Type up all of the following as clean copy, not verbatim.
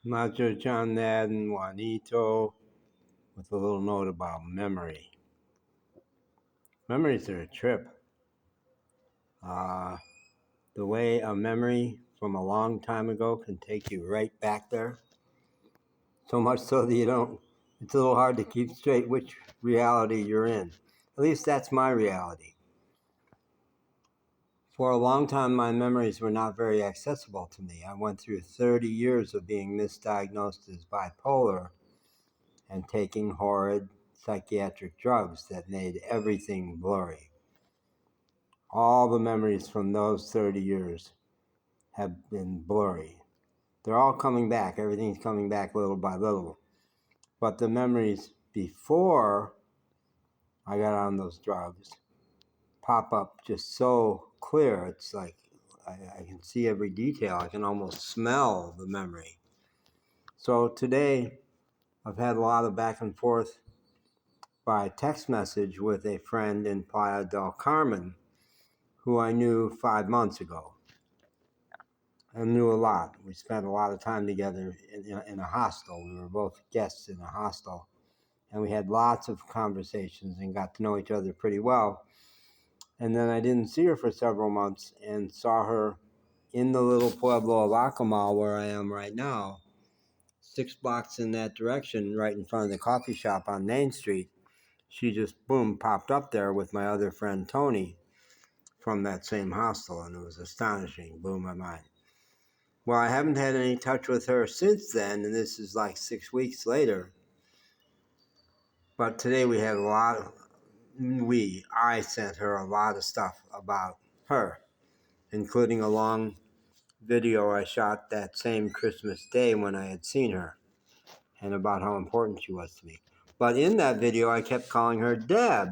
Macho John and Juanito with a little note about memory. Memories are a trip. The way a memory from a long time ago can take you right back there. So much so that it's a little hard to keep straight which reality you're in. At least that's my reality. For a long time, my memories were not very accessible to me. I went through 30 years of being misdiagnosed as bipolar and taking horrid psychiatric drugs that made everything blurry. All the memories from those 30 years have been blurry. They're all coming back. Everything's coming back little by little. But the memories before I got on those drugs pop up just so clear. It's like I can see every detail. I can almost smell the memory. So today, I've had a lot of back and forth by text message with a friend in Playa del Carmen who I knew 5 months ago. I knew a lot. We spent a lot of time together in a hostel. We were both guests in a hostel. And we had lots of conversations and got to know each other pretty well. And then I didn't see her for several months and saw her in the little pueblo of Acamal where I am right now, 6 blocks in that direction, right in front of the coffee shop on Main Street. She just, boom, popped up there with my other friend Tony from that same hostel, and it was astonishing, blew my mind. Well, I haven't had any touch with her since then, and this is like 6 weeks later. But today we had I sent her a lot of stuff about her, including a long video I shot that same Christmas day when I had seen her, and about how important she was to me. But in that video, I kept calling her Deb,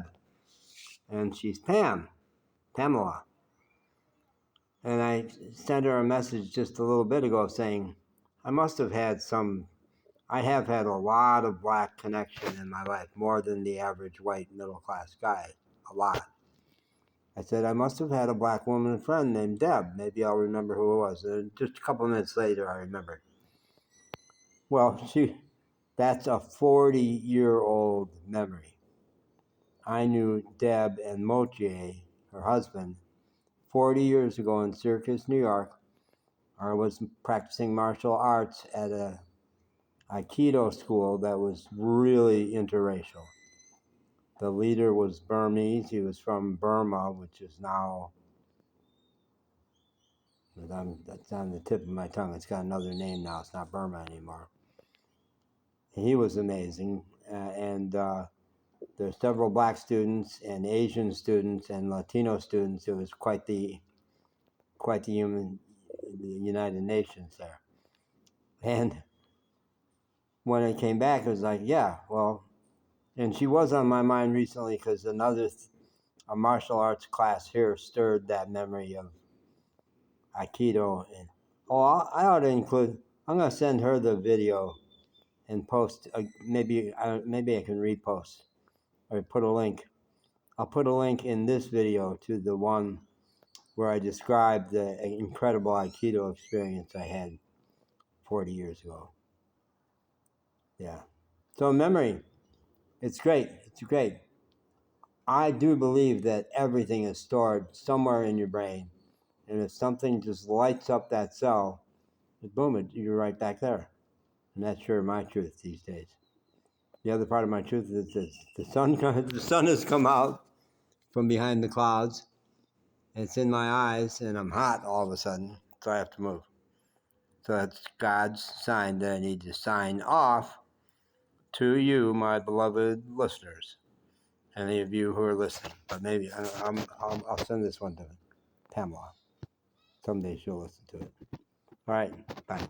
and she's Pamela. And I sent her a message just a little bit ago saying, I have had a lot of black connection in my life, more than the average white middle-class guy, a lot. I said, I must have had a black woman friend named Deb. Maybe I'll remember who it was. And just a couple minutes later, I remembered. Well, that's a 40-year-old memory. I knew Deb and Moche, her husband, 40 years ago in Syracuse, New York. I was practicing martial arts at a Aikido school that was really interracial. The leader was Burmese. He was from Burma, which is now, that's on the tip of my tongue. It's got another name now. It's not Burma anymore. He was amazing. There's several black students and Asian students and Latino students. It was quite the United Nations there. And when I came back, it was like, yeah, well, and she was on my mind recently because a martial arts class here stirred that memory of Aikido. And I ought to include. I'm going to send her the video and post. Maybe I can repost or put a link. I'll put a link in this video to the one where I described the incredible Aikido experience I had 40 years ago. Yeah. So memory, it's great. It's great. I do believe that everything is stored somewhere in your brain. And if something just lights up that cell, boom, you're right back there. And that's sure my truth these days. The other part of my truth is that the sun has come out from behind the clouds. And it's in my eyes, and I'm hot all of a sudden, so I have to move. So that's God's sign that I need to sign off to you, my beloved listeners. Any of you who are listening, but maybe I'll send this one to Pamela. Someday she'll listen to it. All right, bye.